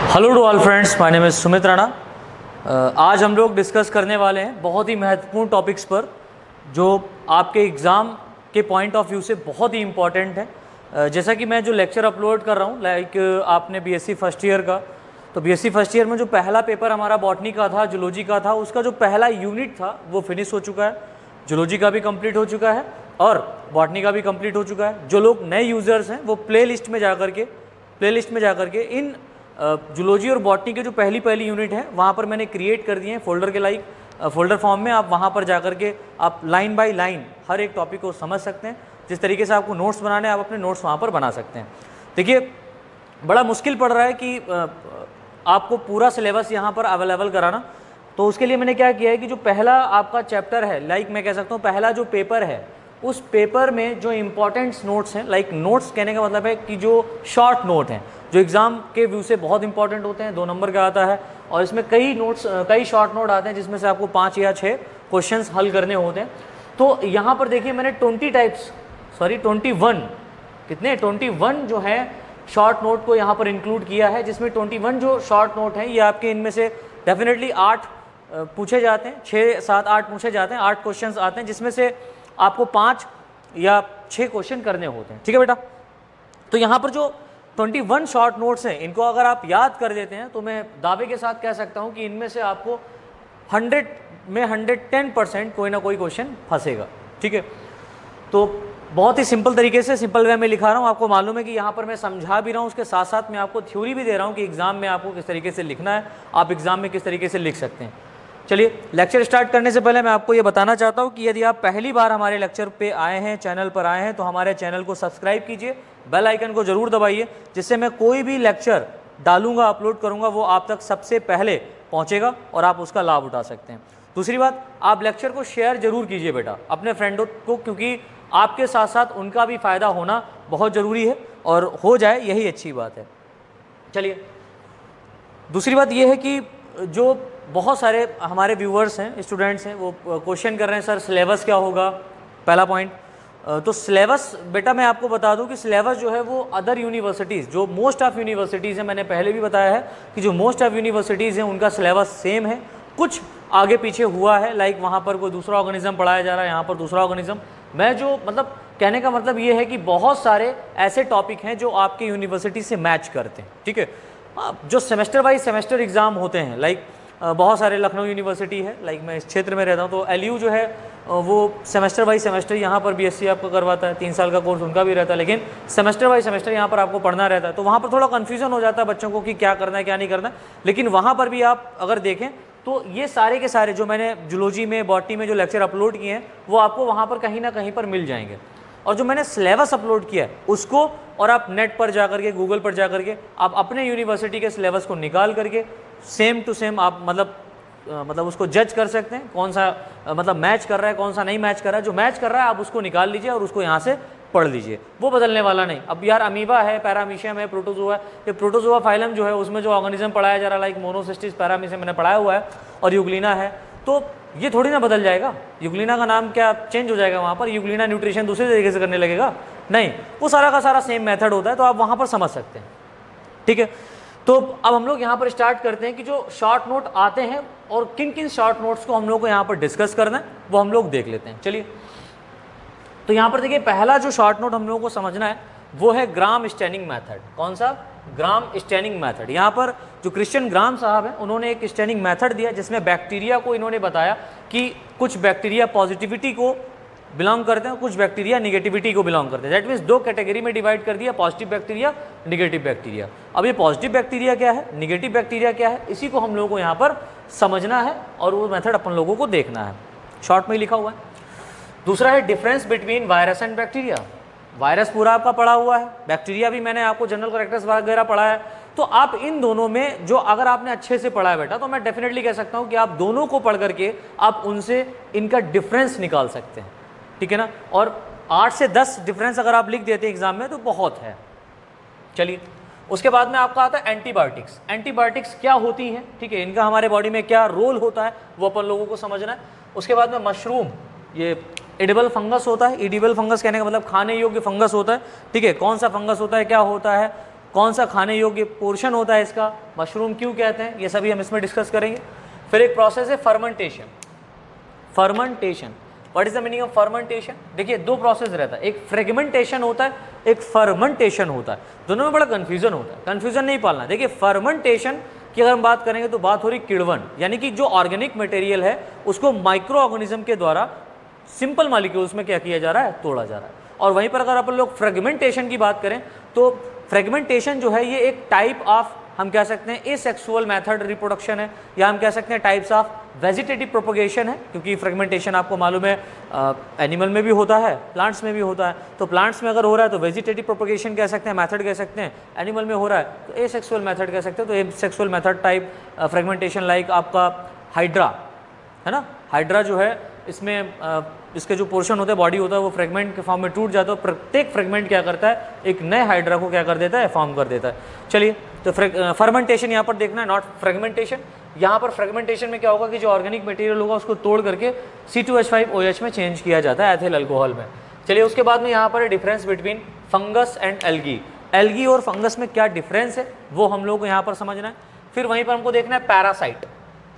Hello to all friends, my name is Sumit Rana. आज हम लोग डिस्कस करने वाले हैं बहुत ही महत्वपूर्ण टॉपिक्स पर जो आपके एग्ज़ाम के पॉइंट ऑफ व्यू से बहुत ही इम्पॉर्टेंट है। जैसा कि मैं जो लेक्चर अपलोड कर रहा हूँ, लाइक आपने बीएससी फर्स्ट ईयर का, तो बीएससी फर्स्ट ईयर में जो पहला पेपर हमारा बॉटनी का था, जूलॉजी का था, उसका जो पहला यूनिट था वो फिनिश हो चुका है। जूलॉजी का भी कंप्लीट हो चुका है और बॉटनी का भी कंप्लीट हो चुका है। जो लोग नए यूज़र्स हैं वो प्लेलिस्ट में जा करके इन जूलॉजी और बॉटनी के जो पहली यूनिट है वहाँ पर मैंने क्रिएट कर दिए हैं फोल्डर के लाइक फोल्डर फॉर्म में। आप वहाँ पर जा करके आप लाइन बाय लाइन हर एक टॉपिक को समझ सकते हैं। जिस तरीके से आपको नोट्स बनाने हैं, आप अपने नोट्स वहाँ पर बना सकते हैं। देखिए, बड़ा मुश्किल पड़ रहा है कि आपको पूरा सिलेबस यहाँ पर अवेलेबल कराना, तो उसके लिए मैंने क्या किया है कि जो पहला आपका चैप्टर है, लाइक मैं कह सकता हूँ पहला जो पेपर है, उस पेपर में जो इम्पॉर्टेंट्स नोट्स हैं, लाइक नोट्स कहने का मतलब है कि जो शॉर्ट नोट हैं, जो एग्ज़ाम के व्यू से बहुत इंपॉर्टेंट होते हैं, 2 नंबर का आता है और इसमें कई शॉर्ट नोट आते हैं जिसमें से आपको 5 या 6 क्वेश्चंस हल करने होते हैं। तो यहाँ पर देखिए मैंने 21 जो है शॉर्ट नोट को यहाँ पर इंक्लूड किया है, जिसमें 21 जो शॉर्ट नोट हैं ये आपके इनमें से डेफिनेटली 8 पूछे जाते हैं, 6, 7, 8 पूछे जाते हैं, 8 क्वेश्चंस आते हैं जिसमें से आपको 5 या 6 क्वेश्चन करने होते हैं। ठीक है बेटा, तो यहाँ पर जो 21 शॉर्ट नोट्स हैं, इनको अगर आप याद कर देते हैं तो मैं दावे के साथ कह सकता हूँ कि इनमें से आपको 100 में 110% कोई ना कोई क्वेश्चन फंसेगा। ठीक है, तो बहुत ही सिंपल तरीके से, सिंपल वे में लिखा रहा हूँ। आपको मालूम है कि यहाँ पर मैं समझा भी रहा हूँ, उसके साथ साथ मैं आपको थ्योरी भी दे रहा हूँ कि एग्ज़ाम में आपको किस तरीके से लिखना है, आप एग्ज़ाम में किस तरीके से लिख सकते हैं। चलिए, लेक्चर स्टार्ट करने से पहले मैं आपको ये बताना चाहता हूँ कि यदि आप पहली बार हमारे लेक्चर पे आए हैं, चैनल पर आए हैं, तो हमारे चैनल को सब्सक्राइब कीजिए, बेल आइकन को ज़रूर दबाइए, जिससे मैं कोई भी लेक्चर डालूंगा, अपलोड करूंगा, वो आप तक सबसे पहले पहुंचेगा और आप उसका लाभ उठा सकते हैं। दूसरी बात, आप लेक्चर को शेयर ज़रूर कीजिए बेटा अपने फ्रेंडों को, क्योंकि आपके साथ साथ उनका भी फ़ायदा होना बहुत ज़रूरी है और हो जाए यही अच्छी बात है। चलिए, दूसरी बात यह है कि जो बहुत सारे हमारे व्यूअर्स हैं, स्टूडेंट्स हैं, वो क्वेश्चन कर रहे हैं सर सिलेबस क्या होगा। पहला पॉइंट, तो सिलेबस बेटा मैं आपको बता दूं कि सिलेबस जो है वो अदर यूनिवर्सिटीज़, जो मोस्ट ऑफ यूनिवर्सिटीज़ हैं, मैंने पहले भी बताया है कि जो मोस्ट ऑफ यूनिवर्सिटीज़ हैं उनका सिलेबस सेम है, कुछ आगे पीछे हुआ है, लाइक वहाँ पर कोई दूसरा ऑर्गेनिज्म पढ़ाया जा रहा है, यहाँ पर दूसरा ऑर्गेनिज्म। मैं जो मतलब कहने का मतलब ये है कि बहुत सारे ऐसे टॉपिक हैं जो आपके यूनिवर्सिटी से मैच करते हैं। ठीक है, जो सेमेस्टर बाई सेमेस्टर एग्ज़ाम होते हैं, लाइक बहुत सारे, लखनऊ यूनिवर्सिटी है, लाइक मैं इस क्षेत्र में रहता हूँ, तो एलयू जो है वो सेमेस्टर बाई सेमेस्टर यहाँ पर बीएससी आपको करवाता है, 3 साल का कोर्स उनका भी रहता है, लेकिन सेमेस्टर बाई सेमेस्टर यहाँ पर आपको पढ़ना रहता है। तो वहाँ पर थोड़ा कन्फ्यूजन हो जाता है बच्चों को कि क्या करना है क्या नहीं करना है। लेकिन वहाँ पर भी आप अगर देखें तो ये सारे के सारे जो मैंने जूलॉजी में, बॉटनी में जो लेक्चर अपलोड किए हैं वो आपको वहाँ पर कहीं ना कहीं पर मिल जाएंगे। और जो मैंने सिलेबस अपलोड किया है उसको, और आप नेट पर जा करके, गूगल पर जा करके आप अपने यूनिवर्सिटी के सिलेबस को निकाल करके सेम टू सेम आप मतलब उसको जज कर सकते हैं, कौन सा मतलब मैच कर रहा है, कौन सा नहीं मैच कर रहा है। जो मैच कर रहा है आप उसको निकाल लीजिए और उसको यहाँ से पढ़ लीजिए, वो बदलने वाला नहीं। अब यार अमीबा है, पैरामीशियम है, प्रोटोजोआ है, ये प्रोटोजोआ फाइलम जो है उसमें जो ऑर्गेनिज्म पढ़ाया जा रहा है, लाइक मोनोसिस्टिस, पैरामीशियम मैंने पढ़ाया हुआ है, और यूग्लिना है, तो ये थोड़ी ना बदल जाएगा। यूग्लिना का नाम क्या चेंज हो जाएगा वहाँ पर? यूग्लिना न्यूट्रिशन दूसरे तरीके से करने लगेगा? नहीं, वो सारा का सारा सेम मेथड होता है, तो आप वहाँ पर समझ सकते हैं। ठीक है, तो अब हम लोग यहाँ पर स्टार्ट करते हैं कि जो शॉर्ट नोट आते हैं और किन किन शॉर्ट नोट्स को हम लोग को यहाँ पर डिस्कस करना है वो हम लोग देख लेते हैं। चलिए, तो यहाँ पर देखिए पहला जो शॉर्ट नोट हम लोगों को समझना है वो है ग्राम स्टेनिंग मेथड। कौन सा? ग्राम स्टेनिंग मेथड। यहाँ पर जो क्रिश्चियन ग्राम साहब हैं उन्होंने एक स्टेनिंग मेथड दिया जिसमें बैक्टीरिया को इन्होंने बताया कि कुछ बैक्टीरिया पॉजिटिविटी को बिलोंग करते हैं, कुछ बैक्टीरिया निगेटिविटी को बिलोंग करते हैं। दैट मीन्स 2 कैटेगरी में डिवाइड कर दिया, पॉजिटिव बैक्टीरिया, निगेटिव बैक्टीरिया। अब ये पॉजिटिव बैक्टीरिया क्या है, निगेटिव बैक्टीरिया क्या है, इसी को हम लोगों को यहाँ पर समझना है और वो मेथड अपन लोगों को देखना है। शॉर्ट में ही लिखा हुआ है। दूसरा है difference between virus and bacteria. Virus पूरा आपका पढ़ा हुआ है, बैक्टीरिया भी मैंने आपको जनरल कैरेक्टर्स वगैरह पढ़ा है, तो आप इन दोनों में जो अगर आपने अच्छे से पढ़ा है बेटा, तो मैं डेफिनेटली कह सकता हूँ कि आप दोनों को पढ़ करके आप उनसे इनका डिफरेंस निकाल सकते हैं। ठीक है ना, और 8 से 10 डिफरेंस अगर आप लिख देते हैं एग्जाम में तो बहुत है। चलिए, उसके बाद में आपका आता है एंटीबायोटिक्स। एंटीबायोटिक्स क्या होती हैं, ठीक है, इनका हमारे बॉडी में क्या रोल होता है वो अपन लोगों को समझना है। उसके बाद में मशरूम, ये एडिबल फंगस होता है। एडिबल फंगस कहने का मतलब खाने योग्य फंगस होता है। ठीक है, कौन सा फंगस होता है, क्या होता है, कौन सा खाने योग्य पोर्शन होता है इसका, मशरूम क्यों कहते हैं, ये सभी हम इसमें डिस्कस करेंगे। फिर एक प्रोसेस है fermentation. Fermentation, what is the meaning of fermentation? देखिए दो प्रोसेस रहता है, एक फ्रेगमेंटेशन होता है, एक फर्मेंटेशन होता है। दोनों में बड़ा कन्फ्यूजन होता है, कन्फ्यूजन नहीं पालना। देखिए फर्मेंटेशन की अगर हम बात करेंगे तो बात हो रही किण्वन, यानी कि जो ऑर्गेनिक मटेरियल है उसको माइक्रो ऑर्गेनिज्म के द्वारा सिंपल मॉलिक्यूल्स में क्या किया जा रहा है, तोड़ा जा रहा है। और वहीं पर अगर अपन लोग फ्रेगमेंटेशन की बात करें तो फ्रेगमेंटेशन जो है ये एक टाइप ऑफ, हम कह सकते हैं एसेक्सुअल मेथड रिप्रोडक्शन है, या हम कह सकते हैं टाइप्स ऑफ वेजिटेटिव प्रोपोगेशन है, क्योंकि फ्रेगमेंटेशन आपको मालूम है एनिमल में भी होता है, प्लांट्स में भी होता है। तो प्लांट्स में अगर हो रहा है तो वेजिटेटिव प्रोपोगेशन कह सकते हैं, मेथड कह सकते हैं। एनिमल में हो रहा है तो एसेक्सुअल मेथड कह सकते हैं। तो asexual method type fragmentation like आपका हाइड्रा है ना, हाइड्रा जो है इसमें इसके जो पोर्शन होता है, बॉडी होता है, वो फ्रेगमेंट के फॉर्म में टूट जाता है। प्रत्येक फ्रेगमेंट क्या करता है, एक नए हाइड्रा को क्या कर देता है, फॉर्म कर देता है। चलिए तो फर्मेंटेशन यहाँ पर देखना है, नॉट फ्रेगमेंटेशन। यहाँ पर फ्रेगमेंटेशन में क्या होगा कि जो ऑर्गेनिक मटेरियल होगा उसको तोड़ करके C2H5OH में चेंज किया जाता है, एथिल अल्कोहल में। चलिए उसके बाद में यहाँ पर difference between fungus and algae. Algae और फंगस में क्या डिफरेंस है वो हम लोग को यहाँ पर समझना है। फिर वहीं पर हमको देखना है पैरासाइट।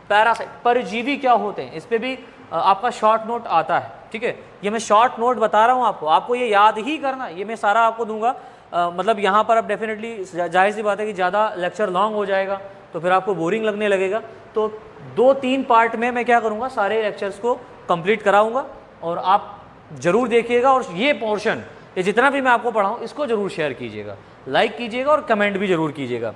पैरासाइट परजीवी क्या होते हैं, इस पर भी आपका शॉर्ट नोट आता है, ठीक है। ये मैं शॉर्ट नोट बता रहा हूँ आपको ये याद ही करना, ये मैं सारा आपको दूंगा। मतलब यहाँ पर अब डेफिनेटली जाहिर सी बात है कि ज़्यादा लेक्चर लॉन्ग हो जाएगा तो फिर आपको बोरिंग लगने लगेगा। तो 2-3 पार्ट में मैं क्या करूँगा, सारे लेक्चर्स को कंप्लीट कराऊँगा और आप ज़रूर देखिएगा। और ये पोर्शन, ये जितना भी मैं आपको पढ़ाऊँ इसको ज़रूर शेयर कीजिएगा, लाइक कीजिएगा और कमेंट भी ज़रूर कीजिएगा।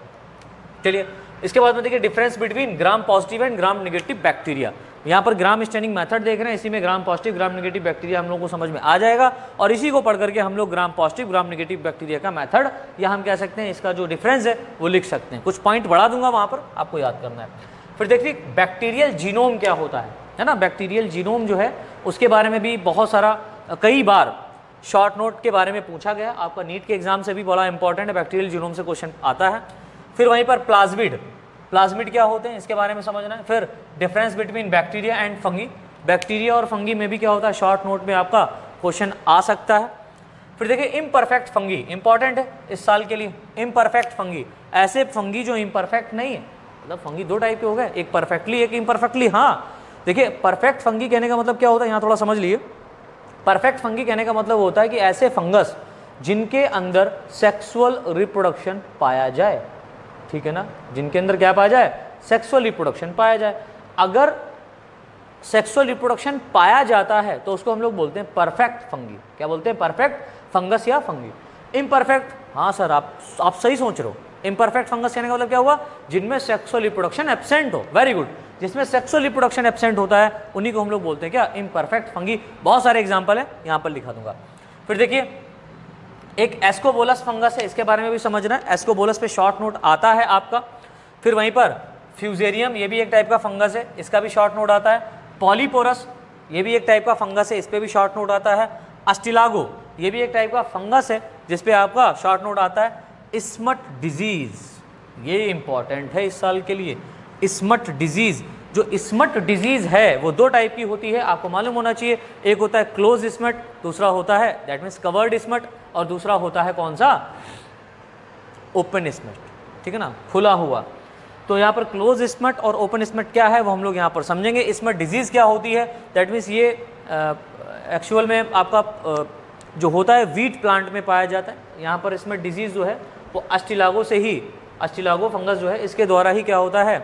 चलिए इसके बाद में देखिए difference between gram positive and gram negative bacteria. यहाँ पर ग्राम स्टेनिंग मेथड देख रहे हैं, इसी में gram positive gram negative bacteria हम लोग को समझ में आ जाएगा। और इसी को पढ़ करके हम लोग gram positive gram negative bacteria का मेथड, या हम कह सकते हैं इसका जो डिफरेंस है वो लिख सकते हैं। कुछ पॉइंट बढ़ा दूंगा वहाँ पर, आपको याद करना है। फिर देखिए बैक्टीरियल जीनोम क्या होता है ना। बैक्टीरियल जीनोम जो है उसके बारे में भी बहुत सारा, कई बार शॉर्ट नोट के बारे में पूछा गया, आपका नीट के एग्जाम से भी बड़ा इंपॉर्टेंट है, बैक्टीरियल जीनोम से क्वेश्चन आता है। फिर वहीं पर प्लाज्मिड, प्लाज्मिड क्या होते हैं इसके बारे में समझना है। फिर difference between bacteria and fungi, bacteria और फंगी में भी क्या होता है, शॉर्ट नोट में आपका क्वेश्चन आ सकता है। फिर देखिए इम्परफेक्ट फंगी, इंपॉर्टेंट है इस साल के लिए। इम्परफेक्ट फंगी, ऐसे फंगी जो इम्परफेक्ट नहीं है, मतलब फंगी दो टाइप के हो गए, एक परफेक्टली एक इम्परफेक्टली। हाँ देखिए परफेक्ट फंगी कहने का मतलब क्या होता है, यहाँ थोड़ा समझ लिए। परफेक्ट फंगी कहने का मतलब होता है कि ऐसे फंगस जिनके अंदर सेक्सुअल रिप्रोडक्शन पाया जाए, ठीक है ना, जिनके अंदर क्या पाया जाए, सेक्सुअल रिप्रोडक्शन पाया जाए। अगर सेक्सुअल रिप्रोडक्शन पाया जाता है तो उसको हम लोग बोलते हैं परफेक्ट फंगी। क्या बोलते हैं, परफेक्ट फंगस या फंगी। इम्परफेक्ट, हाँ सर आप सही सोच रहे हो। इम्परफेक्ट फंगस कहने का मतलब क्या हुआ, जिनमें सेक्सुअल रिप्रोडक्शन एब्सेंट हो। वेरी गुड, जिसमें सेक्सुअल रिप्रोडक्शन एब्सेंट होता है उन्हीं को हम लोग बोलते हैं क्या, इम्परफेक्ट फंगी। बहुत सारे एग्जाम्पल है, यहाँ पर लिखा दूंगा। फिर देखिए एक एस्कोबोलस फंगस है, इसके बारे में भी समझना है। एस्कोबोलस पे शॉर्ट नोट आता है आपका। फिर वहीं पर फ्यूजेरियम, ये भी एक टाइप का फंगस है, इसका भी शॉर्ट नोट आता है। पॉलीपोरस, ये भी एक टाइप का फंगस है, इस पर भी शॉर्ट नोट आता है। अस्टिलागो, ये भी एक टाइप का फंगस है जिस पे आपका शॉर्ट नोट आता है। स्मट डिजीज, ये इंपॉर्टेंट है इस साल के लिए। स्मट डिजीज, जो स्मट डिजीज है वो दो टाइप की होती है, आपको मालूम होना चाहिए। एक होता है क्लोज स्मट, दूसरा होता है दैट मीन्स कवर्ड स्मट, और दूसरा होता है कौन सा, ओपन स्मट, ठीक है ना, खुला हुआ। तो यहाँ पर क्लोज स्मट और ओपन स्मट क्या है वो हम लोग यहाँ पर समझेंगे। स्मट डिजीज क्या होती है, दैट मीन्स ये एक्चुअल में आपका जो होता है वीट प्लांट में पाया जाता है। यहाँ पर स्मट डिजीज जो है वो अस्टिलागो से ही, अस्टिलागो फंगस जो है इसके द्वारा ही क्या होता है,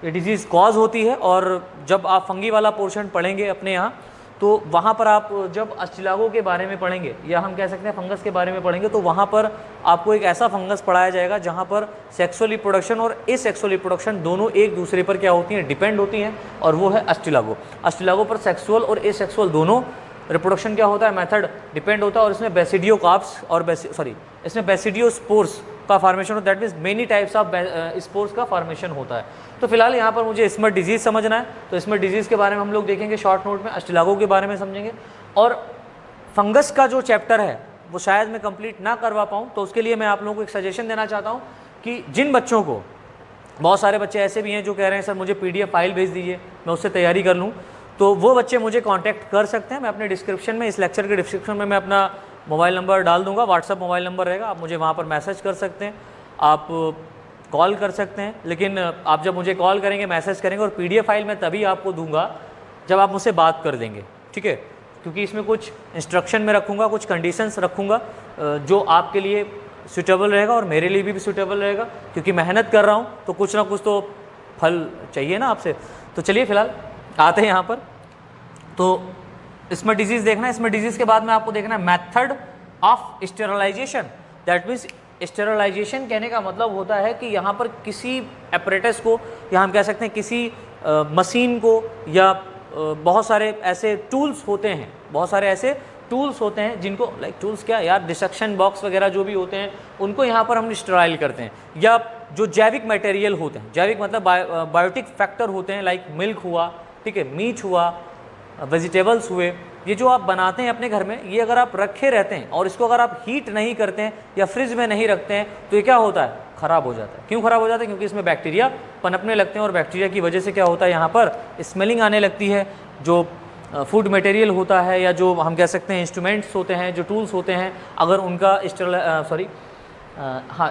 ये डिजीज़ कॉज होती है। और जब आप फंगी वाला पोर्शन पढ़ेंगे अपने यहाँ, तो वहाँ पर आप जब अस्टिलागो के बारे में पढ़ेंगे, या हम कह सकते हैं फंगस के बारे में पढ़ेंगे, तो वहाँ पर आपको एक ऐसा फंगस पढ़ाया जाएगा जहाँ पर सेक्सुअल रिप्रोडक्शन और एसेक्सुअल रिप्रोडक्शन दोनों एक दूसरे पर क्या होती हैं, डिपेंड होती हैं, और वो है अस्टिलागो। अस्टिलागो पर सेक्सुअल और एसेक्सुअल दोनों रिप्रोडक्शन क्या होता है, मेथड डिपेंड होता है। और इसमें बेसिडियो कार्प्स और इसमें बेसिडियो स्पोर्स का फॉर्मेशन होता है, that means many types of spores का फॉर्मेशन होता है। तो फिलहाल यहाँ पर मुझे स्मट डिजीज़ समझना है, तो स्मट डिजीज़ के बारे में हम लोग देखेंगे शॉर्ट नोट में, अस्टिलागो के बारे में समझेंगे। और फंगस का जो चैप्टर है वो शायद मैं कंप्लीट ना करवा पाऊँ, तो उसके लिए मैं आप लोगों को एक सजेशन देना चाहता हूँ कि जिन बच्चों को, बहुत सारे बच्चे ऐसे भी हैं जो कह रहे हैं सर मुझे PDF फाइल भेज दीजिए, मैं उससे तैयारी कर लूँ, तो वो बच्चे मुझे कांटेक्ट कर सकते हैं। मैं अपने डिस्क्रिप्शन में, इस लेक्चर के डिस्क्रिप्शन में मैं अपना मोबाइल नंबर डाल दूंगा, व्हाट्सअप मोबाइल नंबर रहेगा, आप मुझे वहाँ पर मैसेज कर सकते हैं, आप कॉल कर सकते हैं। लेकिन आप जब मुझे कॉल करेंगे, मैसेज करेंगे, और PDF फाइल मैं तभी आपको दूंगा जब आप मुझसे बात कर देंगे, ठीक है, क्योंकि इसमें कुछ इंस्ट्रक्शन में रखूँगा, कुछ कंडीशंस रखूँगा जो आपके लिए सूटेबल रहेगा और मेरे लिए भी सूटेबल रहेगा, क्योंकि मेहनत कर रहा हूँ तो कुछ ना कुछ तो फल चाहिए ना आपसे। तो चलिए फिलहाल आते हैं यहाँ पर। तो इसमें डिजीज़ देखना है, इसमें डिजीज़ के बाद में आपको देखना है method of sterilisation. That means sterilisation कहने का मतलब होता है कि यहाँ पर किसी एपरेटस को, या हम कह सकते हैं किसी मशीन को, या बहुत सारे ऐसे टूल्स होते हैं, बहुत सारे ऐसे टूल्स होते हैं जिनको, लाइक टूल्स क्या यार, डिसेक्शन बॉक्स वगैरह जो भी होते हैं, उनको यहाँ पर हम स्टेराइल करते हैं। या जो जैविक मटेरियल होते हैं, जैविक मतलब बायोटिक फैक्टर होते हैं, लाइक मिल्क हुआ, ठीक है, मीट हुआ, वेजिटेबल्स हुए, ये जो आप बनाते हैं अपने घर में, ये अगर आप रखे रहते हैं और इसको अगर आप हीट नहीं करते हैं या फ्रिज में नहीं रखते हैं तो ये क्या होता है, ख़राब हो जाता है। क्यों ख़राब हो जाता है? क्योंकि इसमें बैक्टीरिया पनपने लगते हैं, और बैक्टीरिया की वजह से क्या होता है, यहाँ पर स्मेलिंग आने लगती है। जो फूड मटेरियल होता है, या जो हम कह सकते हैं इंस्ट्रूमेंट्स होते हैं, जो टूल्स होते हैं, अगर उनका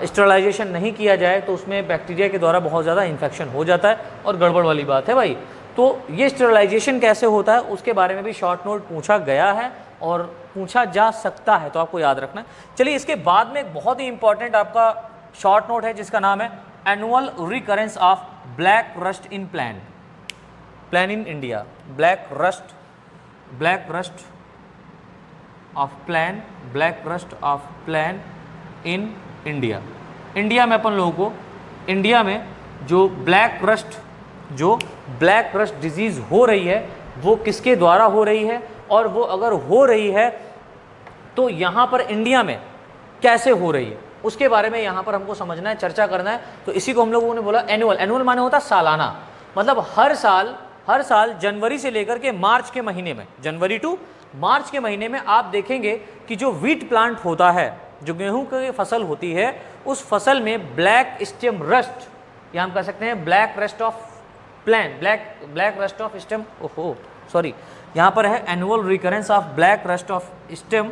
स्टेरलाइजेशन नहीं किया जाए तो उसमें बैक्टीरिया के द्वारा बहुत ज़्यादा इन्फेक्शन हो जाता है, और गड़बड़ वाली बात है भाई। तो ये स्टेरलाइजेशन कैसे होता है उसके बारे में भी शॉर्ट नोट पूछा गया है और पूछा जा सकता है, तो आपको याद रखना है। चलिए, इसके बाद में एक बहुत ही इंपॉर्टेंट आपका शॉर्ट नोट है जिसका नाम है annual recurrence of black rust in plan in India. Black rust of plan in India. India में अपन लोगों को, इंडिया में जो ब्लैक रस्ट डिजीज़ हो रही है वो किसके द्वारा हो रही है, और वो अगर हो रही है तो यहाँ पर इंडिया में कैसे हो रही है, उसके बारे में यहाँ पर हमको समझना है, चर्चा करना है। तो इसी को हम लोगों ने बोला एनुअल माने होता सालाना, मतलब हर साल जनवरी से लेकर के मार्च के महीने में, जनवरी टू मार्च के महीने में आप देखेंगे कि जो व्हीट प्लांट होता है, जो गेहूं की फसल होती है, उस फसल में ब्लैक स्टेम रस्ट, या हम कह सकते हैं ब्लैक रस्ट ऑफ स्टेम, यहाँ पर है annual recurrence of black rust of stem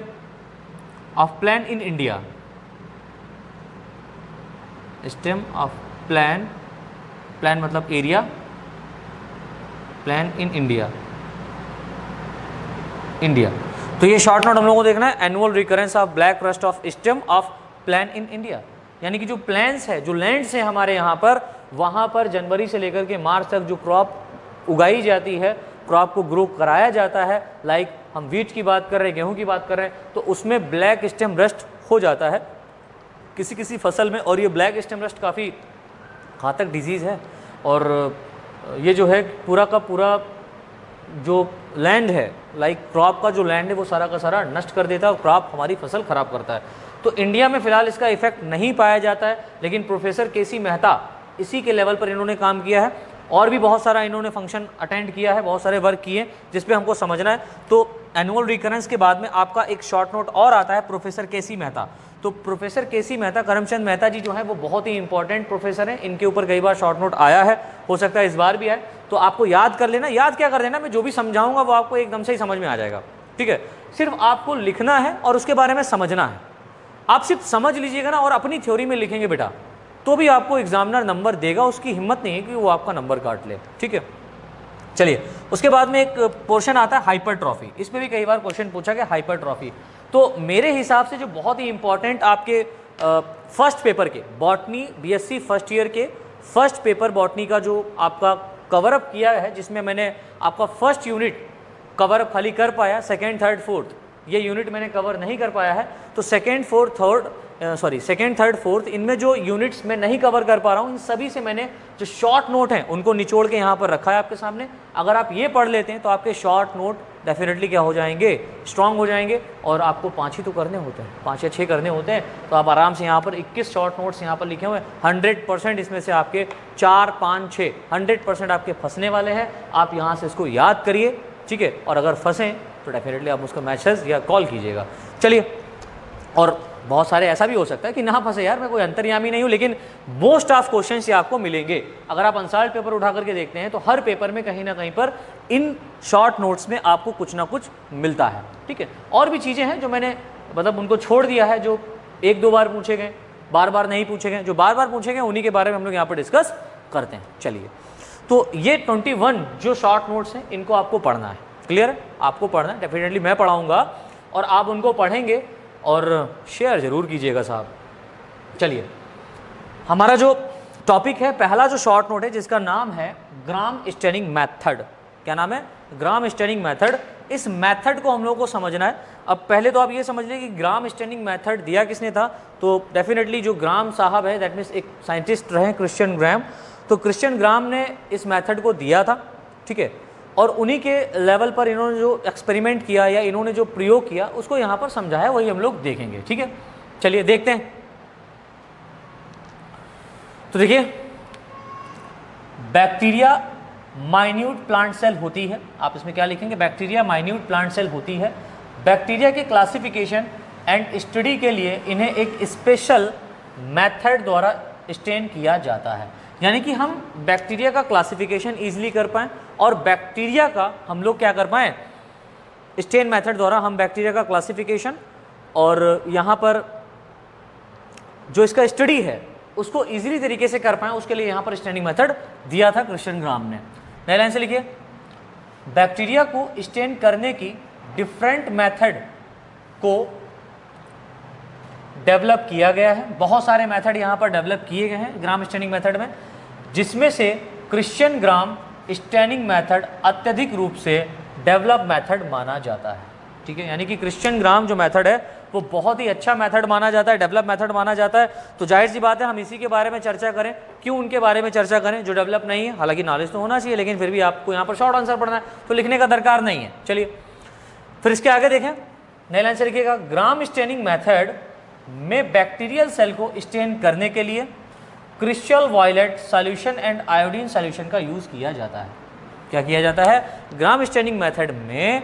of plan in India. Stem of plan मतलब एरिया, प्लान इन इंडिया। तो ये शॉर्ट नोट हम लोगों को देखना है, annual recurrence of black rust of stem of plan in India. यानी कि जो प्लान्स है, जो लैंड्स है हमारे यहाँ पर, वहाँ पर जनवरी से लेकर के मार्च तक जो क्रॉप उगाई जाती है, क्रॉप को ग्रो कराया जाता है, लाइक हम व्हीट की बात कर रहे हैं, गेहूं की बात कर रहे हैं, तो उसमें ब्लैक स्टेम रस्ट हो जाता है किसी किसी फसल में। और ये ब्लैक स्टेम रस्ट काफ़ी घातक डिजीज़ है, और ये जो है पूरा का पूरा जो लैंड है, लाइक क्रॉप का जो लैंड है, वो सारा का सारा नष्ट कर देता है, और क्रॉप हमारी फसल ख़राब करता है। तो इंडिया में फ़िलहाल इसका इफेक्ट नहीं पाया जाता है, लेकिन प्रोफेसर केसी मेहता इसी के लेवल पर इन्होंने काम किया है, और भी बहुत सारा इन्होंने फंक्शन अटेंड किया है, बहुत सारे वर्क किए जिस पे हमको समझना है। तो एनुअल रिकरेंस के बाद में आपका एक शॉर्ट नोट और आता है, प्रोफेसर केसी मेहता। तो प्रोफेसर केसी मेहता, करमचंद मेहता जी जो है वो बहुत ही इंपॉर्टेंट प्रोफेसर हैं, इनके ऊपर कई बार शॉर्ट नोट आया है, हो सकता है इस बार भी आए। तो आपको याद कर लेना, याद क्या कर लेना, मैं जो भी समझाऊंगा वो आपको एकदम से ही समझ में आ जाएगा, ठीक है। सिर्फ आपको लिखना है और उसके बारे में समझना है। आप सिर्फ समझ लीजिएगा ना और अपनी थ्योरी में लिखेंगे बेटा, तो भी आपको एग्जामिनर नंबर देगा, उसकी हिम्मत नहीं है कि वो आपका नंबर काट ले, ठीक है। चलिए, उसके बाद में एक पोर्शन आता है हाइपरट्रॉफी। इस पे भी कई बार क्वेश्चन पूछा गया, हाइपरट्रॉफी। तो मेरे हिसाब से जो बहुत ही इंपॉर्टेंट आपके फर्स्ट पेपर के बॉटनी बीएससी फर्स्ट ईयर के फर्स्ट पेपर बॉटनी का जो आपका कवरअप किया है, जिसमें मैंने आपका फर्स्ट यूनिट कवरअप खाली कर पाया, सेकेंड थर्ड फोर्थ ये यूनिट मैंने कवर नहीं कर पाया है। तो सेकेंड थर्ड फोर्थ इनमें जो यूनिट्स मैं नहीं कवर कर पा रहा हूँ, इन सभी से मैंने जो शॉर्ट नोट हैं उनको निचोड़ के यहाँ पर रखा है आपके सामने। अगर आप ये पढ़ लेते हैं तो आपके शॉर्ट नोट डेफिनेटली क्या हो जाएंगे, स्ट्रांग हो जाएंगे। और आपको 5 ही तो करने होते हैं, 5 या 6 करने होते हैं, तो आप आराम से यहाँ पर 21 शॉर्ट नोट्स यहाँ पर लिखे हुए हैं। 100% इसमें से आपके 4, 5, 6 100% आपके फंसने वाले हैं। आप यहाँ से इसको याद करिए, ठीक है। और अगर फंसें तो डेफिनेटली आप उसको मैसेज या कॉल कीजिएगा। चलिए, और बहुत सारे ऐसा भी हो सकता है कि ना फंसे, यार मैं कोई अंतर्यामी नहीं हूँ, लेकिन मोस्ट ऑफ क्वेश्चन से आपको मिलेंगे। अगर आप अनसॉल्व्ड पेपर उठा करके देखते हैं तो हर पेपर में कहीं ना कहीं पर इन शॉर्ट नोट्स में आपको कुछ ना कुछ मिलता है, ठीक है। और भी चीज़ें हैं जो मैंने मतलब उनको छोड़ दिया है, जो 1-2 बार पूछे गए, बार बार नहीं पूछे गए। जो बार बार पूछे गए उन्हीं के बारे में हम लोग यहाँ पर डिस्कस करते हैं। चलिए, तो ये 21 जो शॉर्ट नोट्स हैं इनको आपको पढ़ना है। क्लियर है? आपको पढ़ना है, डेफिनेटली मैं पढ़ाऊँगा और आप उनको पढ़ेंगे और शेयर ज़रूर कीजिएगा साहब। चलिए, हमारा जो टॉपिक है, पहला जो शॉर्ट नोट है जिसका नाम है ग्राम स्टेनिंग मेथड। क्या नाम है? Gram staining method. इस मेथड को हम लोग को समझना है। अब पहले तो आप ये समझ लें कि ग्राम स्टेनिंग मेथड दिया किसने था, तो डेफिनेटली जो ग्राम साहब है, दैट मीन्स एक साइंटिस्ट रहे क्रिश्चियन ग्राम। तो क्रिश्चियन ग्राम ने इस मेथड को दिया था, ठीक है, और उन्हीं के लेवल पर इन्होंने जो एक्सपेरिमेंट किया या इन्होंने जो प्रयोग किया उसको यहाँ पर समझाया, वही हम लोग देखेंगे। ठीक है, चलिए देखते हैं। तो देखिए, बैक्टीरिया माइन्यूट प्लांट सेल होती है। आप इसमें क्या लिखेंगे? बैक्टीरिया माइन्यूट प्लांट सेल होती है। बैक्टीरिया के क्लासिफिकेशन एंड स्टडी के लिए इन्हें एक स्पेशल मेथड द्वारा स्टेन किया जाता है। यानी कि हम बैक्टीरिया का क्लासिफिकेशन ईजिली कर पाएँ और बैक्टीरिया का हम लोग क्या कर पाएँ, स्टेन मेथड द्वारा हम बैक्टीरिया का क्लासिफिकेशन और यहाँ पर जो इसका स्टडी है उसको इजीली तरीके से कर पाएँ, उसके लिए यहाँ पर स्टेनिंग मेथड दिया था क्रिश्चियन ग्राम ने। नई लाइन से लिखिए, बैक्टीरिया को स्टेन करने की डिफरेंट मेथड को डेवलप किया गया है। बहुत सारे मेथड यहाँ पर डेवलप किए गए हैं ग्राम स्टेनिंग मेथड में, जिसमें से क्रिश्चियन ग्राम स्टेनिंग मेथड अत्यधिक रूप से डेवलप मेथड माना जाता है। ठीक है, यानी कि क्रिश्चियन ग्राम जो मेथड है वो बहुत ही अच्छा मेथड माना जाता है, डेवलप मेथड माना जाता है। तो जाहिर सी बात है हम इसी के बारे में चर्चा करें। क्यों उनके बारे में चर्चा करें जो डेवलप नहीं है? हालांकि नॉलेज तो होना चाहिए, लेकिन फिर भी आपको यहाँ पर शॉर्ट आंसर पढ़ना है तो लिखने का दरकार नहीं है। चलिए फिर इसके आगे देखें, नई लाइन से लिखिएगा, ग्राम स्टेनिंग मेथड में बैक्टीरियल सेल को स्टेन करने के लिए crystal violet solution and iodine solution का यूज़ किया जाता है। क्या किया जाता है? ग्राम स्टेनिंग मेथड में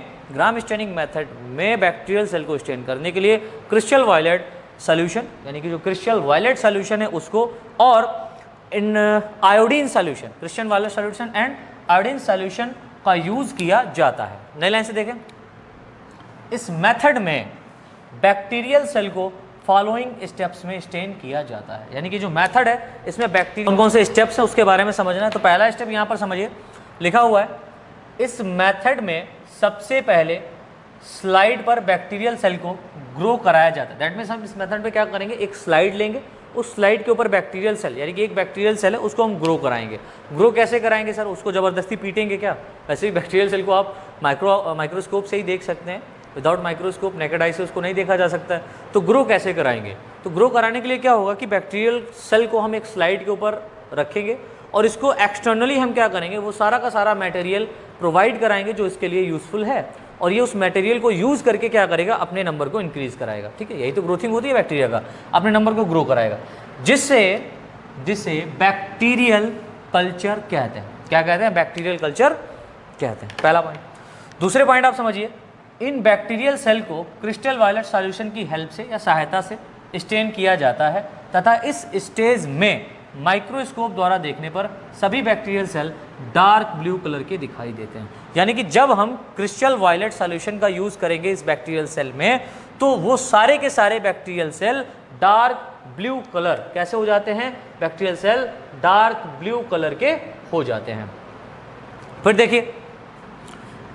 बैक्टीरियल सेल को स्टेन करने के लिए क्रिस्टल वायलेट सॉल्यूशन, यानी कि जो क्रिस्टल वायलेट सॉल्यूशन है उसको, और इन iodine solution, crystal violet solution and iodine solution का यूज़ किया जाता है। नई लाइन से देखें, इस मेथड में बैक्टीरियल सेल को फॉलोइंग स्टेप्स में स्टेन किया जाता है। यानी कि जो मेथड है इसमें बैक्टीरिया कौन कौन से स्टेप्स हैं उसके बारे में समझना है। तो पहला स्टेप यहाँ पर समझिए, लिखा हुआ है, इस मेथड में सबसे पहले स्लाइड पर बैक्टीरियल सेल को ग्रो कराया जाता है। दैट मीन्स हम इस मेथड में क्या करेंगे, एक स्लाइड लेंगे, उस स्लाइड के ऊपर बैक्टीरियल सेल, यानी कि एक बैक्टीरियल सेल है उसको हम ग्रो कराएंगे। ग्रो कैसे कराएंगे सर? उसको ज़बरदस्ती पीटेंगे क्या? वैसे ही बैक्टीरियल सेल को आप माइक्रोस्कोप से ही देख सकते हैं, विदाउट माइक्रोस्कोप नेकेड आई से उसको नहीं देखा जा सकता है। तो ग्रो कैसे कराएंगे? तो ग्रो कराने के लिए क्या होगा कि बैक्टीरियल सेल को हम एक स्लाइड के ऊपर रखेंगे और इसको एक्सटर्नली हम क्या करेंगे, वो सारा का सारा मटेरियल प्रोवाइड कराएंगे जो इसके लिए यूज़फुल है, और ये उस मटेरियल को यूज़ करके क्या करेगा, अपने नंबर को इंक्रीज़ कराएगा। ठीक है, यही तो ग्रोथिंग होती है बैक्टीरिया का, अपने नंबर को ग्रो कराएगा, जिससे बैक्टीरियल कल्चर कहते हैं। क्या कहते हैं? बैक्टीरियल कल्चर कहते हैं। पहला पॉइंट। दूसरे पॉइंट आप समझिए, इन बैक्टीरियल सेल को क्रिस्टल वायलेट सॉल्यूशन की हेल्प से या सहायता से स्टेन किया जाता है तथा इस स्टेज में माइक्रोस्कोप द्वारा देखने पर सभी bacterial cell dark blue colour के दिखाई देते हैं। यानी कि जब हम क्रिस्टल वायलेट सॉल्यूशन का यूज़ करेंगे इस बैक्टीरियल सेल में, तो वो सारे के सारे bacterial cell dark blue colour कैसे हो जाते हैं? Bacterial cell dark blue colour के हो जाते हैं। फिर देखिए,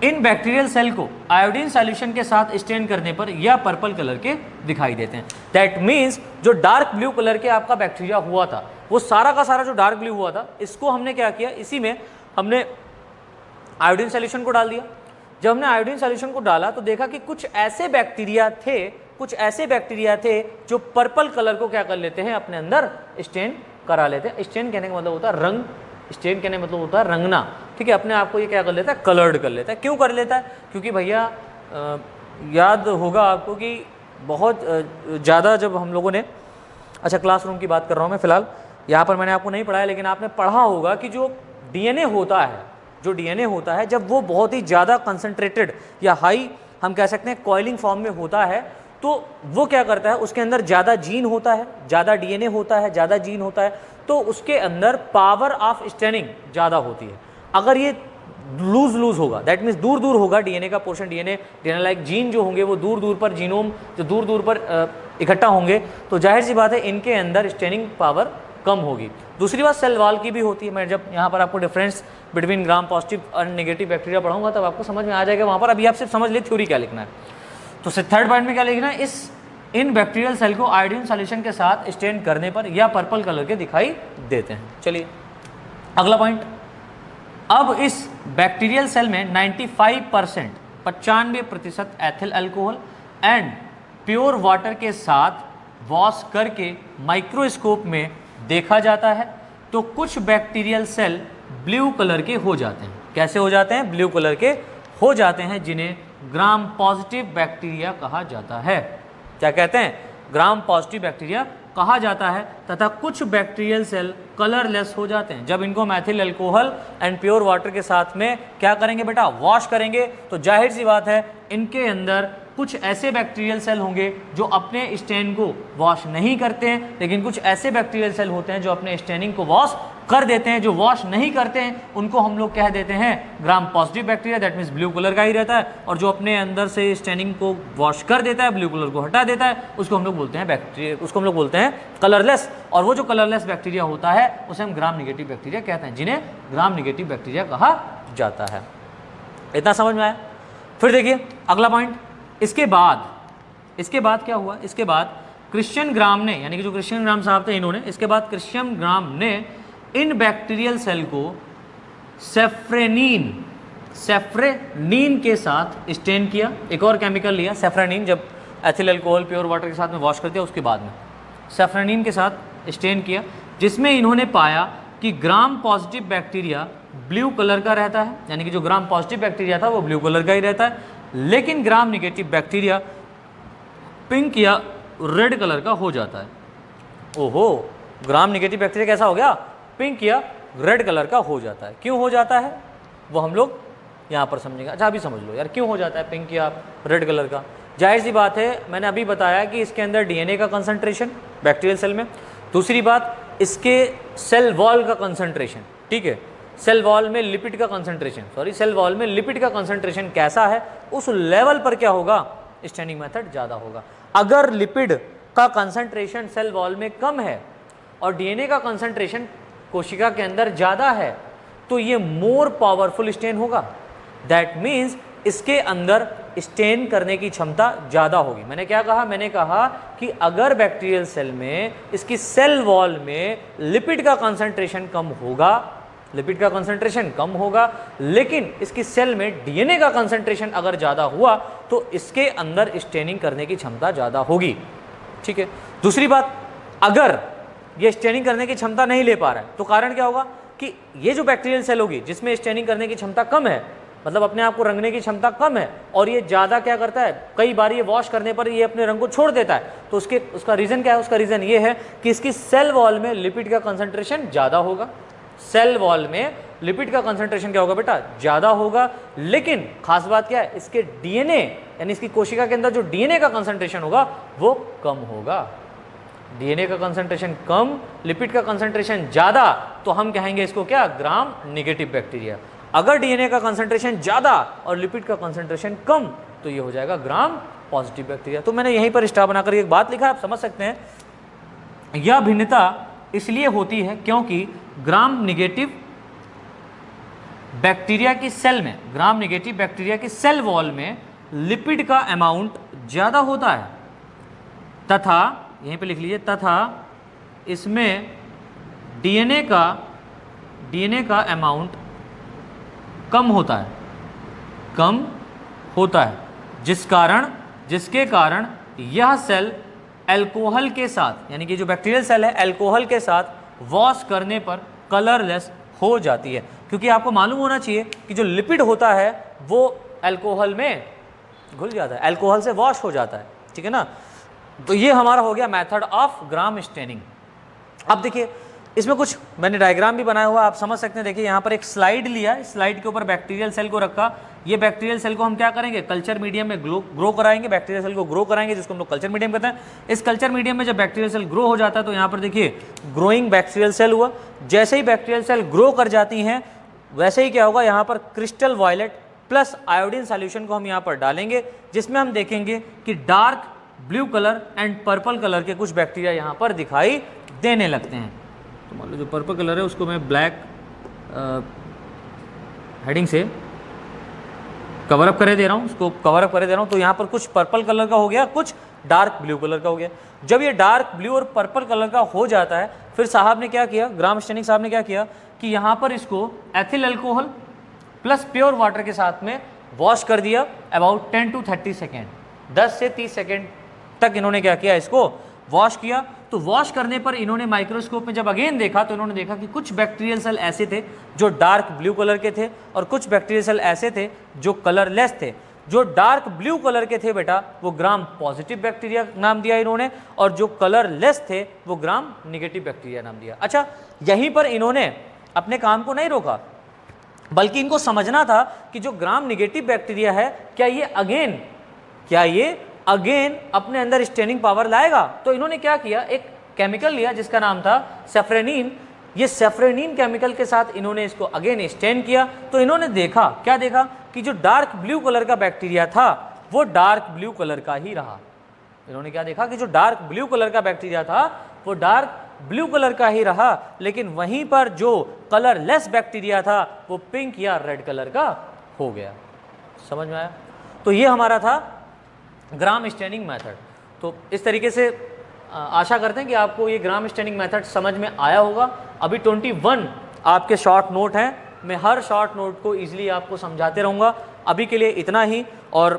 इन बैक्टीरियल सेल को आयोडीन सॉल्यूशन के साथ स्टेन करने पर यह पर्पल कलर के दिखाई देते हैं। दैट मीन्स जो डार्क ब्लू कलर के आपका बैक्टीरिया हुआ था, वो सारा का सारा जो डार्क ब्लू हुआ था, इसको हमने क्या किया, इसी में हमने आयोडीन सॉल्यूशन को डाल दिया। जब हमने आयोडीन सॉल्यूशन को डाला तो देखा कि कुछ ऐसे बैक्टीरिया थे जो पर्पल कलर को क्या कर लेते हैं, अपने अंदर स्टेन करा लेते हैं। स्टेन कहने का मतलब होता है रंग, स्टेन कहने का मतलब होता है रंगना। ठीक है, अपने आप को ये क्या कर लेता है, कलर्ड कर लेता है। क्यों कर लेता है? क्योंकि भैया याद होगा आपको कि बहुत ज़्यादा जब हम लोगों ने, अच्छा क्लासरूम की बात कर रहा हूँ मैं फ़िलहाल, यहाँ पर मैंने आपको नहीं पढ़ाया, लेकिन आपने पढ़ा होगा कि जो डीएनए होता है, जब वो बहुत ही ज़्यादा कंसनट्रेटेड या हाई हम कह सकते हैं कॉइलिंग फॉर्म में होता है, तो वो क्या करता है, उसके अंदर ज़्यादा जीन होता है, ज़्यादा डीएनए होता है, ज़्यादा जीन होता है, तो उसके अंदर पावर ऑफ स्टेनिंग ज़्यादा होती है। अगर ये लूज होगा, दैट मीन्स दूर दूर होगा डीएनए का पोर्शन, डीएनए लाइक जीन जो होंगे वो दूर दूर पर, जीनोम जो दूर दूर पर इकट्ठा होंगे, तो जाहिर सी बात है इनके अंदर स्टेनिंग पावर कम होगी। दूसरी बात सेल वॉल की भी होती है। मैं जब यहाँ पर आपको डिफरेंस बिटवीन ग्राम पॉजिटिव और नेगेटिव बैक्टीरिया पढ़ाऊंगा तब आपको समझ में आ जाएगा वहाँ पर। अभी आप सिर्फ समझ लिए थ्योरी क्या लिखना है। तो थर्ड पॉइंट में क्या लिखना है, इन बैक्टीरियल सेल को आयोडीन सॉल्यूशन के साथ स्टेन करने पर या पर्पल कलर के दिखाई देते हैं। चलिए अगला पॉइंट, अब इस बैक्टीरियल सेल में 95% ethyl alcohol and pure water के साथ वॉश करके माइक्रोस्कोप में देखा जाता है तो कुछ बैक्टीरियल सेल ब्लू कलर के हो जाते हैं। कैसे हो जाते हैं? ब्लू कलर के हो जाते हैं, जिन्हें ग्राम पॉजिटिव बैक्टीरिया कहा जाता है। क्या कहते हैं? ग्राम पॉजिटिव बैक्टीरिया कहा जाता है। तथा कुछ बैक्टीरियल सेल कलरलेस हो जाते हैं। जब इनको Maithil alcohol and pure water के साथ में क्या करेंगे बेटा? वॉश करेंगे, तो जाहिर सी बात है इनके अंदर कुछ ऐसे बैक्टीरियल सेल होंगे जो अपने स्टेन को वॉश नहीं करते हैं, लेकिन कुछ ऐसे बैक्टीरियल सेल होते हैं जो अपने स्टेनिंग को वॉश कर देते हैं। जो वॉश नहीं करते हैं उनको हम लोग कह देते हैं gram positive bacteria, that means blue colour का ही रहता है। और जो अपने अंदर से स्टेनिंग को वॉश कर देता है, ब्लू कलर को हटा देता है, उसको हम लोग बोलते हैं बैक्टीरिया, उसको हम लोग बोलते हैं कलरलेस। और वो जो कलरलेस बैक्टीरिया होता है उसे हम ग्राम नेगेटिव बैक्टीरिया कहते हैं, जिन्हें ग्राम नेगेटिव बैक्टीरिया कहा जाता है। इतना समझ में आया? फिर देखिए अगला पॉइंट, इसके बाद क्या हुआ? इसके बाद क्रिश्चियन ग्राम ने, यानी कि जो क्रिश्चियन ग्राम साहब थे इन्होंने, इसके बाद क्रिश्चियन ग्राम ने इन बैक्टीरियल सेल को सेफ्रेनीन के साथ स्टेन किया। एक और केमिकल लिया सेफ्रेनीन, जब एथिल अल्कोहल प्योर वाटर के साथ में वॉश कर दिया उसके बाद में सेफ्रेनीन के साथ स्टेन किया, जिसमें इन्होंने पाया कि gram positive bacteria blue colour का रहता है, यानी कि जो ग्राम पॉजिटिव बैक्टीरिया था वो ब्लू कलर का ही रहता है, लेकिन ग्राम नेगेटिव बैक्टीरिया पिंक या रेड कलर का हो जाता है। ओहो, ग्राम नेगेटिव बैक्टीरिया कैसा हो गया? पिंक या रेड कलर का हो जाता है। क्यों हो जाता है वो हम लोग यहाँ पर समझेंगे। अच्छा अभी समझ लो यार, क्यों हो जाता है पिंक या रेड कलर का? जाहिर सी बात है, मैंने अभी बताया कि इसके अंदर डीएनए का कंसंट्रेशन बैक्टीरियल सेल में, दूसरी बात इसके सेल वॉल का कंसंट्रेशन, ठीक है, सेल वॉल में लिपिड का कंसंट्रेशन, सेल वॉल में लिपिड का कंसंट्रेशन कैसा है, उस लेवल पर क्या होगा? स्टेनिंग मेथड ज़्यादा होगा। अगर लिपिड का कंसंट्रेशन सेल वॉल में कम है और डीएनए का कंसंट्रेशन कोशिका के अंदर ज़्यादा है तो ये मोर पावरफुल स्टेन होगा। दैट मीन्स इसके अंदर स्टेन करने की क्षमता ज़्यादा होगी। मैंने क्या कहा? मैंने कहा कि अगर बैक्टीरियल सेल में इसकी सेल वॉल में लिपिड का कंसंट्रेशन कम होगा, लेकिन इसकी सेल में डीएनए का कंसंट्रेशन अगर ज़्यादा हुआ तो इसके अंदर स्टेनिंग करने की क्षमता ज़्यादा होगी, ठीक है। दूसरी बात, अगर ये स्टेनिंग करने की क्षमता नहीं ले पा रहा है तो कारण क्या होगा कि ये जो बैक्टीरियल सेल होगी जिसमें स्टेनिंग करने की क्षमता कम है, मतलब अपने आप को रंगने की क्षमता कम है, और ये ज़्यादा क्या करता है, कई बार ये वॉश करने पर ये अपने रंग को छोड़ देता है, तो उसका रीज़न क्या है? उसका रीज़न ये है कि इसकी सेल वॉल में लिपिड का कंसंट्रेशन ज़्यादा होगा। सेल वॉल में लिपिड का कंसंट्रेशन क्या होगा बेटा? ज़्यादा होगा। लेकिन खास बात क्या है? इसके डीएनए, यानी इसकी कोशिका के अंदर जो डीएनए का कंसंट्रेशन होगा वो कम होगा। डीएनए का कंसंट्रेशन कम, लिपिड का कंसंट्रेशन ज़्यादा, तो हम कहेंगे इसको क्या? Gram negative bacteria. अगर डीएनए का कंसंट्रेशन ज़्यादा और लिपिड का कंसंट्रेशन कम तो ये हो जाएगा ग्राम पॉजिटिव बैक्टीरिया। तो मैंने यहीं पर स्टार बनाकर एक बात लिखा, आप समझ सकते हैं। यह भिन्नता इसलिए होती है क्योंकि ग्राम नेगेटिव बैक्टीरिया की सेल में, ग्राम नेगेटिव बैक्टीरिया की सेल वॉल में लिपिड का अमाउंट ज़्यादा होता है तथा, यहीं पे लिख लीजिए, तथा इसमें डीएनए का अमाउंट कम होता है, जिसके कारण यह सेल अल्कोहल के साथ, यानी कि जो बैक्टीरियल सेल है अल्कोहल के साथ वॉश करने पर कलरलेस हो जाती है। क्योंकि आपको मालूम होना चाहिए कि जो लिपिड होता है वो अल्कोहल में घुल जाता है, अल्कोहल से वॉश हो जाता है, ठीक है ना। तो ये हमारा हो गया मेथड ऑफ ग्राम स्टेनिंग। अब देखिए इसमें कुछ मैंने डायग्राम भी बनाया हुआ, आप समझ सकते हैं। देखिए यहाँ पर एक स्लाइड लिया, स्लाइड के ऊपर बैक्टीरियल सेल को रखा। ये बैक्टीरियल सेल को हम क्या करेंगे? कल्चर मीडियम में ग्रो कराएंगे, बैक्टीरियल सेल को ग्रो कराएंगे, जिसको हम लोग कल्चर मीडियम कहते हैं। इस कल्चर मीडियम में जब बैक्टीरियल सेल ग्रो हो जाता है तो यहाँ पर देखिए ग्रोइंग बैक्टीरियल सेल हुआ। जैसे ही बैक्टीरियल सेल ग्रो कर जाती हैं, वैसे ही क्या होगा, यहाँ पर crystal violet plus iodine solution को हम यहाँ पर डालेंगे, जिसमें हम देखेंगे कि dark blue colour and purple colour के कुछ बैक्टीरिया यहाँ पर दिखाई देने लगते हैं। तो मान लो जो पर्पल कलर है उसको मैं ब्लैक हेडिंग से कवर अप करे दे रहा हूँ, उसको कवर अप करे दे रहा हूँ। तो यहाँ पर कुछ पर्पल कलर का हो गया, कुछ डार्क ब्लू कलर का हो गया। जब ये डार्क ब्लू और पर्पल कलर का हो जाता है, फिर साहब ने क्या किया, ग्राम स्टेनिंग साहब ने क्या किया कि यहाँ पर इसको ethyl alcohol plus pure water के साथ में वॉश कर दिया अबाउट 10 to 30 सेकेंड, 10 से 30 सेकेंड तक इन्होंने क्या किया, इसको वॉश किया। तो वॉश करने पर इन्होंने माइक्रोस्कोप में जब अगेन देखा तो इन्होंने देखा कि कुछ बैक्टीरियल सेल ऐसे थे जो डार्क ब्लू कलर के थे और कुछ बैक्टीरियल सेल ऐसे थे जो कलरलेस थे। जो डार्क ब्लू कलर के थे बेटा वो ग्राम पॉजिटिव बैक्टीरिया नाम दिया इन्होंने, और जो कलरलेस थे वो ग्राम निगेटिव बैक्टीरिया नाम दिया। अच्छा, यहीं पर इन्होंने अपने काम को नहीं रोका, बल्कि इनको समझना था कि जो ग्राम निगेटिव बैक्टीरिया है क्या ये अगेन अपने अंदर स्टेनिंग पावर लाएगा। तो इन्होंने क्या किया, एक केमिकल लिया जिसका नाम था सेफ्रेनिन। ये सेफ्रेनिन केमिकल के साथ इन्होंने इसको अगेन स्टेन किया। तो इन्होंने देखा, क्या देखा कि जो डार्क ब्लू कलर का बैक्टीरिया था वो डार्क ब्लू कलर का ही रहा। इन्होंने क्या देखा कि जो डार्क ब्लू कलर का बैक्टीरिया था वो डार्क ब्लू कलर का ही रहा, लेकिन वहीं पर जो कलरलेस बैक्टीरिया था वो पिंक या रेड कलर का हो गया। समझ में आया? तो ये हमारा था ग्राम स्टेनिंग मेथड। तो इस तरीके से आशा करते हैं कि आपको ये ग्राम स्टेनिंग मेथड समझ में आया होगा। अभी 21 आपके शॉर्ट नोट हैं, मैं हर शॉर्ट नोट को ईजिली आपको समझाते रहूँगा। अभी के लिए इतना ही, और